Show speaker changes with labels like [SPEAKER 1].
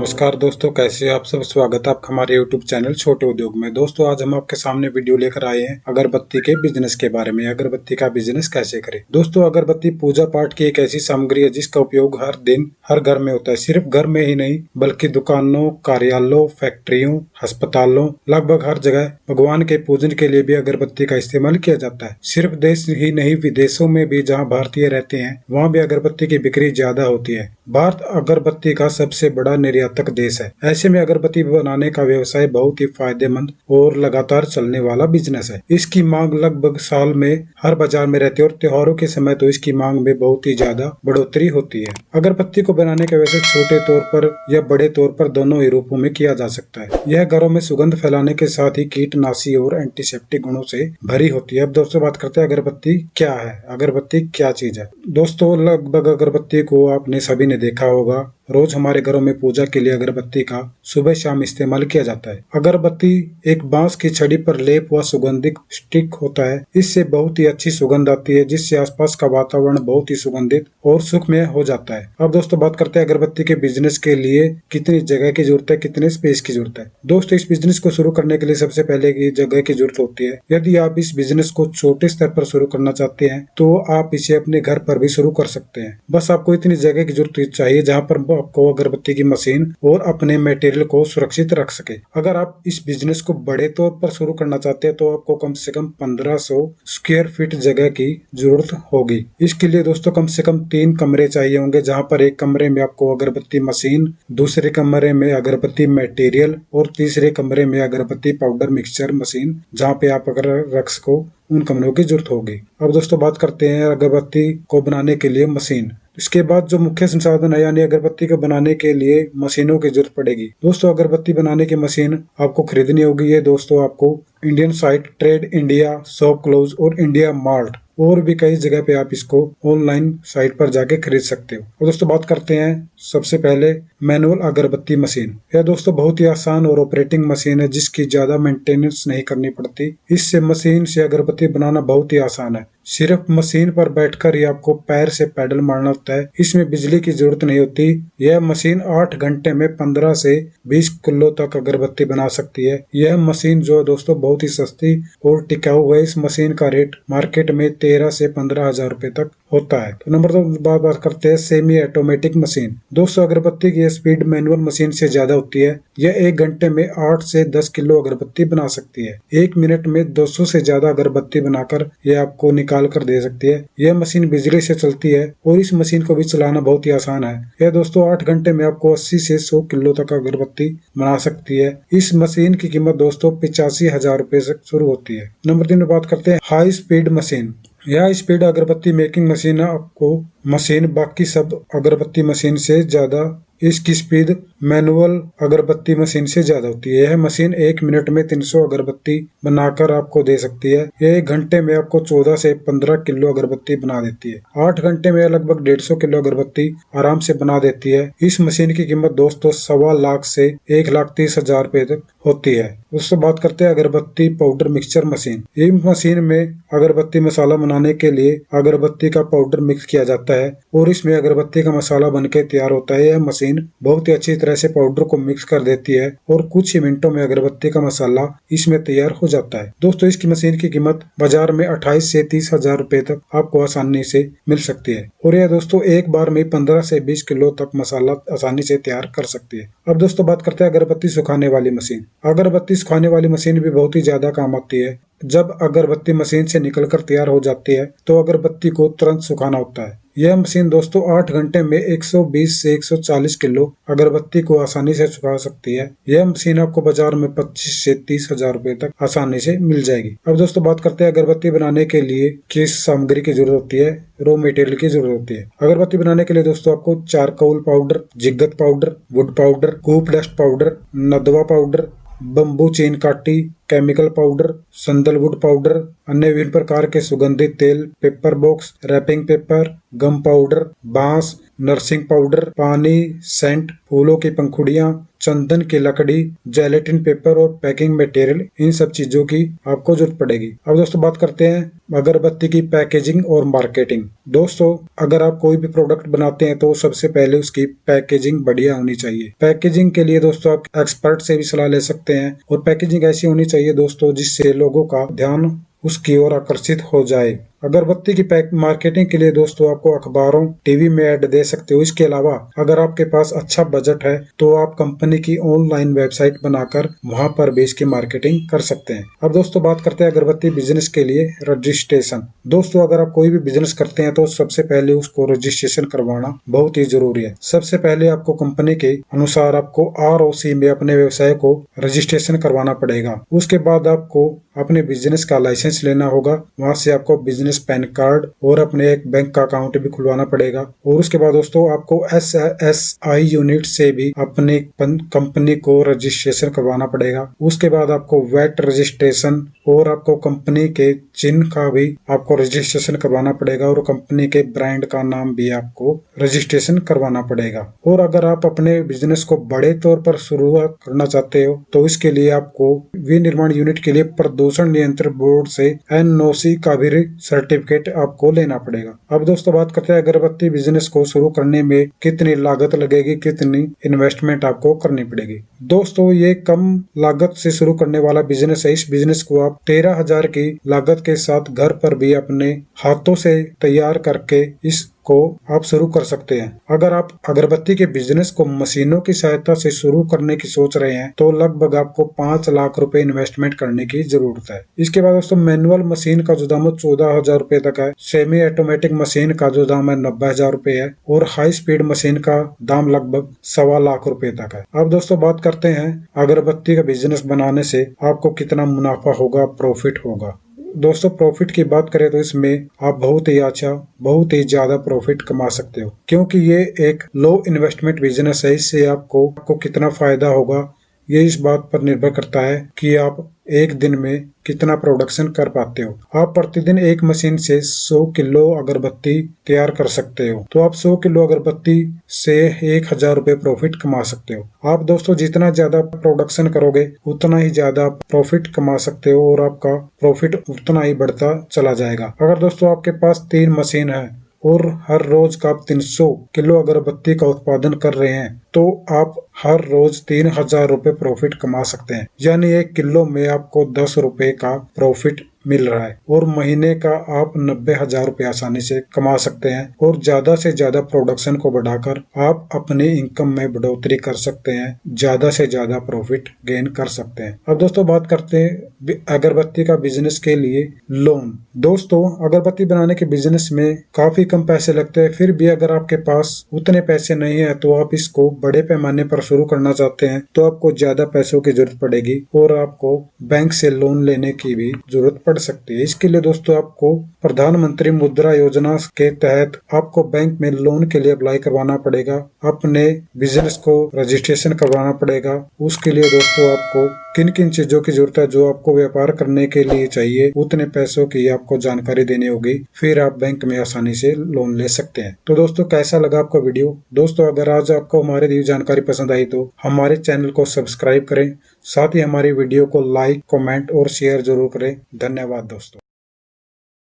[SPEAKER 1] नमस्कार दोस्तों, कैसे हैं आप सब। स्वागत है आपका हमारे YouTube चैनल छोटे उद्योग में। दोस्तों आज हम आपके सामने वीडियो लेकर आए हैं अगरबत्ती के बिजनेस के बारे में। अगरबत्ती का बिजनेस कैसे करें। दोस्तों अगरबत्ती पूजा पाठ की एक ऐसी सामग्री है जिसका उपयोग हर दिन हर घर में होता है। सिर्फ घर में ही नहीं बल्कि दुकानों, कार्यालयों, फैक्ट्रियों, अस्पतालों, लगभग हर जगह भगवान के पूजन के लिए भी अगरबत्ती का इस्तेमाल किया जाता है। सिर्फ देश ही नहीं विदेशों में भी जहाँ भारतीय रहते हैं वहाँ भी अगरबत्ती की बिक्री ज्यादा होती है। भारत अगरबत्ती का सबसे बड़ा निर्यातक देश है। ऐसे में अगरबत्ती बनाने का व्यवसाय बहुत ही फायदेमंद और लगातार चलने वाला बिजनेस है। इसकी मांग लगभग साल में हर बाजार में रहती है और त्योहारों के समय तो इसकी मांग में बहुत ही ज्यादा बढ़ोतरी होती है। अगरबत्ती को बनाने का वैसे छोटे तौर पर या बड़े तौर पर दोनों ही रूपों में किया जा सकता है। यह घरों में सुगंध फैलाने के साथ ही कीटनाशी और एंटीसेप्टिक गुणों से भरी होती है। अब दोस्तों बात करते हैं अगरबत्ती क्या है। अगरबत्ती क्या चीज है। दोस्तों लगभग अगरबत्ती को आपने सभी ने देखा होगा। रोज हमारे घरों में पूजा के लिए अगरबत्ती का सुबह शाम इस्तेमाल किया जाता है। अगरबत्ती एक बांस की छड़ी पर लेप व सुगंधित स्टिक होता है। इससे बहुत ही अच्छी सुगंध आती है जिससे आसपास का वातावरण बहुत ही सुगंधित और सुखमय हो जाता है। अब दोस्तों बात करते हैं अगरबत्ती के बिजनेस के लिए कितनी जगह की जरूरत है, कितने स्पेस की जरूरत है। दोस्तों इस बिजनेस को शुरू करने के लिए सबसे पहले की जगह की जरूरत होती है। यदि आप इस बिजनेस को छोटे स्तर पर शुरू करना चाहते हैं तो आप इसे अपने घर पर भी शुरू कर सकते हैं। बस आपको इतनी जगह की जरूरत चाहिए जहाँ पर आपको अगरबत्ती की मशीन और अपने मटेरियल को सुरक्षित रख सके। अगर आप इस बिजनेस को बड़े तौर पर शुरू करना चाहते हैं तो आपको कम से कम 1500 स्क्वायर फीट जगह की जरूरत होगी। इसके लिए दोस्तों कम से कम 3 कमरे चाहिए होंगे, जहाँ पर एक कमरे में आपको अगरबत्ती मशीन, दूसरे कमरे में अगरबत्ती मटेरियल और तीसरे कमरे में अगरबत्ती पाउडर मिक्सचर मशीन, जहाँ पे आप अगर रख सको उन कमरों की जरूरत होगी। अब दोस्तों बात करते हैं अगरबत्ती को बनाने के लिए मशीन। इसके बाद जो मुख्य संसाधन है यानी अगरबत्ती को बनाने के लिए मशीनों की जरूरत पड़ेगी। दोस्तों अगरबत्ती बनाने की मशीन आपको खरीदनी होगी। ये दोस्तों आपको Indian site, trade India, shop close और इंडिया मार्ट और भी कई जगह पे आप इसको ऑनलाइन साइट पर जाके खरीद सकते हो। और दोस्तों बात करते हैं सबसे पहले मैनुअल अगरबत्ती मशीन। यह दोस्तों बहुत ही आसान और ऑपरेटिंग मशीन है जिसकी ज्यादा मेंटेनेंस नहीं करनी पड़ती। इससे मशीन से अगरबत्ती बनाना बहुत ही आसान है। सिर्फ मशीन पर बैठकर ही आपको पैर से पैडल मारना होता है। इसमें बिजली की जरूरत नहीं होती। यह मशीन 8 घंटे में 15 से 20 किलो तक अगरबत्ती बना सकती है। यह मशीन जो है दोस्तों बहुत ही सस्ती और टिकाऊ है। इस मशीन का रेट मार्केट में 13 से 15 हजार रुपए तक होता है। तो नंबर 2 बात करते हैं सेमी ऑटोमेटिक मशीन। दोस्तों अगरबत्ती की स्पीड मैनुअल मशीन से ज्यादा होती है। यह 1 घंटे में 8 से 10 किलो अगरबत्ती बना सकती है। 1 मिनट में 200 से ज्यादा अगरबत्ती बनाकर यह आपको निकाल कर दे सकती है। यह मशीन बिजली से चलती है और इस मशीन को भी चलाना बहुत ही आसान है। यह दोस्तों 8 घंटे में आपको 80 से 100 किलो तक अगरबत्ती बना सकती है। इस मशीन की कीमत दोस्तों 85 हजार रुपए से शुरू होती है। नंबर 3 बात करते हैं हाई स्पीड मशीन। यह स्पीड अगरबत्ती मेकिंग मशीन आपको मशीन बाकी सब अगरबत्ती मशीन से ज्यादा इसकी स्पीड मैनुअल अगरबत्ती मशीन से ज्यादा होती है। यह मशीन 1 मिनट में 300 अगरबत्ती बनाकर आपको दे सकती है। यह 1 घंटे में आपको 14 से 15 किलो अगरबत्ती बना देती है। 8 घंटे में लगभग 150 किलो अगरबत्ती आराम से बना देती है। इस मशीन की कीमत दोस्तों 1.25 लाख से 1,30,000 रुपए तक होती है। उससे बात करते हैं अगरबत्ती पाउडर मिक्सचर मशीन। इस मशीन में अगरबत्ती मसाला बनाने के लिए अगरबत्ती का पाउडर मिक्स किया जाता है और इसमें अगरबत्ती का मसाला बनके तैयार होता है। यह मशीन बहुत ही अच्छी तरह से पाउडर को मिक्स कर देती है और कुछ ही मिनटों में अगरबत्ती का मसाला इसमें तैयार हो जाता है। दोस्तों इसकी मशीन की कीमत बाजार में 28 से 30 हजार रुपए तक आपको आसानी से मिल सकती है और यह दोस्तों एक बार में 15 से 20 किलो तक मसाला आसानी से तैयार कर सकती है। अब दोस्तों बात करते हैं अगरबत्ती सुखाने वाली मशीन। अगरबत्ती सुखाने वाली मशीन भी बहुत ही ज्यादा काम आती है। जब अगरबत्ती मशीन से निकलकर तैयार हो जाती है तो अगरबत्ती को तुरंत सुखाना होता है। यह मशीन दोस्तों 8 घंटे में 120 से 140 किलो अगरबत्ती को आसानी से सुखा सकती है। यह मशीन आपको बाजार में 25 से 30 हजार रुपए तक आसानी से मिल जाएगी। अब दोस्तों बात करते हैं अगरबत्ती बनाने के लिए किस सामग्री की जरूरत होती है। रॉ मटेरियल की जरूरत होती है। अगरबत्ती बनाने के लिए दोस्तों आपको चारकोल पाउडर, जिगत पाउडर, वुड पाउडर, कूप डस्ट पाउडर, नदवा पाउडर, बम्बू चेन काटी, केमिकल पाउडर, सैंडलवुड पाउडर, अन्य विभिन्न प्रकार के सुगंधित तेल, paper box, wrapping paper, gum powder, बांस, नर्सिंग पाउडर, पानी, सेंट, फूलों की पंखुड़ियां, चंदन की लकड़ी, जेलेटिन पेपर और पैकिंग मटेरियल, इन सब चीजों की आपको जरूरत पड़ेगी। अब दोस्तों बात करते हैं अगरबत्ती की पैकेजिंग और मार्केटिंग। दोस्तों अगर आप कोई भी प्रोडक्ट बनाते हैं तो सबसे पहले उसकी पैकेजिंग बढ़िया होनी चाहिए। पैकेजिंग के लिए दोस्तों आप एक्सपर्ट से भी सलाह ले सकते हैं और पैकेजिंग ऐसी होनी चाहिए दोस्तों जिससे लोगों का ध्यान उसकी ओर आकर्षित हो जाए। अगरबत्ती की पैक मार्केटिंग के लिए दोस्तों आपको अखबारों, टीवी में ऐड दे सकते हो। इसके अलावा अगर आपके पास अच्छा बजट है तो आप कंपनी की ऑनलाइन वेबसाइट बनाकर वहां पर भी इसकी मार्केटिंग कर सकते हैं। अब दोस्तों बात करते हैं अगरबत्ती बिजनेस के लिए रजिस्ट्रेशन। दोस्तों अगर आप कोई भी बिजनेस करते हैं तो सबसे पहले उसको रजिस्ट्रेशन करवाना बहुत ही जरूरी है। सबसे पहले आपको कंपनी के अनुसार आपको ROC में अपने व्यवसाय को रजिस्ट्रेशन करवाना पड़ेगा। उसके बाद आपको अपने बिजनेस का लाइसेंस लेना होगा। वहां से आपको बिजनेस पैन कार्ड और अपने एक बैंक का अकाउंट भी खुलवाना पड़ेगा। और उसके बाद दोस्तों आपको SSI यूनिट से भी अपनी कंपनी को रजिस्ट्रेशन करवाना पड़ेगा। उसके बाद आपको वैट रजिस्ट्रेशन और आपको कंपनी के चिन्ह का भी आपको रजिस्ट्रेशन करवाना पड़ेगा और कंपनी के ब्रांड का नाम भी आपको रजिस्ट्रेशन करवाना पड़ेगा। और अगर आप अपने बिजनेस को बड़े तौर पर शुरुआत करना चाहते हो तो इसके लिए आपको विनिर्माण यूनिट के लिए प्रदूषण नियंत्रण बोर्ड से NOC का भी सर्टिफिकेट आपको लेना पड़ेगा। अब दोस्तों बात करते हैं अगरबत्ती बिजनेस को शुरू करने में कितनी लागत लगेगी, कितनी इन्वेस्टमेंट आपको करनी पड़ेगी। दोस्तों ये कम लागत से शुरू करने वाला बिजनेस है। इस बिजनेस को आप 13,000 की लागत के साथ घर पर भी अपने हाथों से तैयार करके इसको आप शुरू कर सकते हैं। अगर आप अगरबत्ती के बिजनेस को मशीनों की सहायता से शुरू करने की सोच रहे हैं तो लगभग आपको 5 लाख रुपए इन्वेस्टमेंट करने की जरूरत है। इसके बाद दोस्तों मैनुअल मशीन का जो दाम 14,000 रुपए तक है, सेमी ऑटोमेटिक मशीन का जो दाम है 90,000 रुपए है और हाई स्पीड मशीन का दाम लगभग 1.25 लाख रुपए तक है। अब दोस्तों बात करते हैं अगरबत्ती का बिजनेस बनाने से आपको कितना मुनाफा होगा, प्रॉफिट होगा। दोस्तों प्रॉफिट की बात करें तो इसमें आप बहुत ही ज्यादा प्रॉफिट कमा सकते हो, क्योंकि ये एक लो इन्वेस्टमेंट बिजनेस है। इससे आपको कितना फायदा होगा ये इस बात पर निर्भर करता है कि आप एक दिन में कितना प्रोडक्शन कर पाते हो। आप प्रतिदिन एक मशीन से 100 किलो अगरबत्ती तैयार कर सकते हो, तो आप 100 किलो अगरबत्ती से 1,000 रुपए प्रॉफिट कमा सकते हो। आप दोस्तों जितना ज्यादा प्रोडक्शन करोगे उतना ही ज्यादा प्रॉफिट कमा सकते हो और आपका प्रॉफिट उतना ही बढ़ता चला जाएगा। अगर दोस्तों आपके पास 3 मशीन है और हर रोज का आप 300 किलो अगरबत्ती का उत्पादन कर रहे हैं तो आप हर रोज 3,000 रुपए प्रॉफिट कमा सकते हैं। यानी 1 किलो में आपको 10 रुपए का प्रॉफिट मिल रहा है और महीने का आप 90,000 रुपए आसानी से कमा सकते हैं। और ज्यादा से ज्यादा प्रोडक्शन को बढ़ाकर आप अपने इनकम में बढ़ोतरी कर सकते हैं, ज्यादा से ज्यादा प्रॉफिट गेन कर सकते हैं। अब दोस्तों बात करते हैं अगरबत्ती का बिजनेस के लिए लोन। दोस्तों अगरबत्ती बनाने के बिजनेस में काफी कम पैसे लगते हैं, फिर भी अगर आपके पास उतने पैसे नहीं है तो आप इसको बड़े पैमाने पर शुरू करना चाहते हैं तो आपको ज्यादा पैसों की जरूरत पड़ेगी और आपको बैंक से लोन लेने की भी जरूरत पड़ सकती है। इसके लिए दोस्तों आपको प्रधानमंत्री मुद्रा योजना के तहत आपको बैंक में लोन के लिए अप्लाई करवाना पड़ेगा, अपने बिजनेस को रजिस्ट्रेशन करवाना पड़ेगा। उसके लिए दोस्तों आपको किन किन चीजों की जरूरत है जो आपको व्यापार करने के लिए चाहिए उतने पैसों की आपको जानकारी देनी होगी, फिर आप बैंक में आसानी से लोन ले सकते हैं। तो दोस्तों कैसा लगा आपका वीडियो? दोस्तों अगर आज आपको हमारी दी जानकारी पसंद आई तो हमारे चैनल को सब्सक्राइब करें, साथ ही हमारी वीडियो को लाइक, कमेंट और शेयर जरूर करें। धन्यवाद दोस्तों।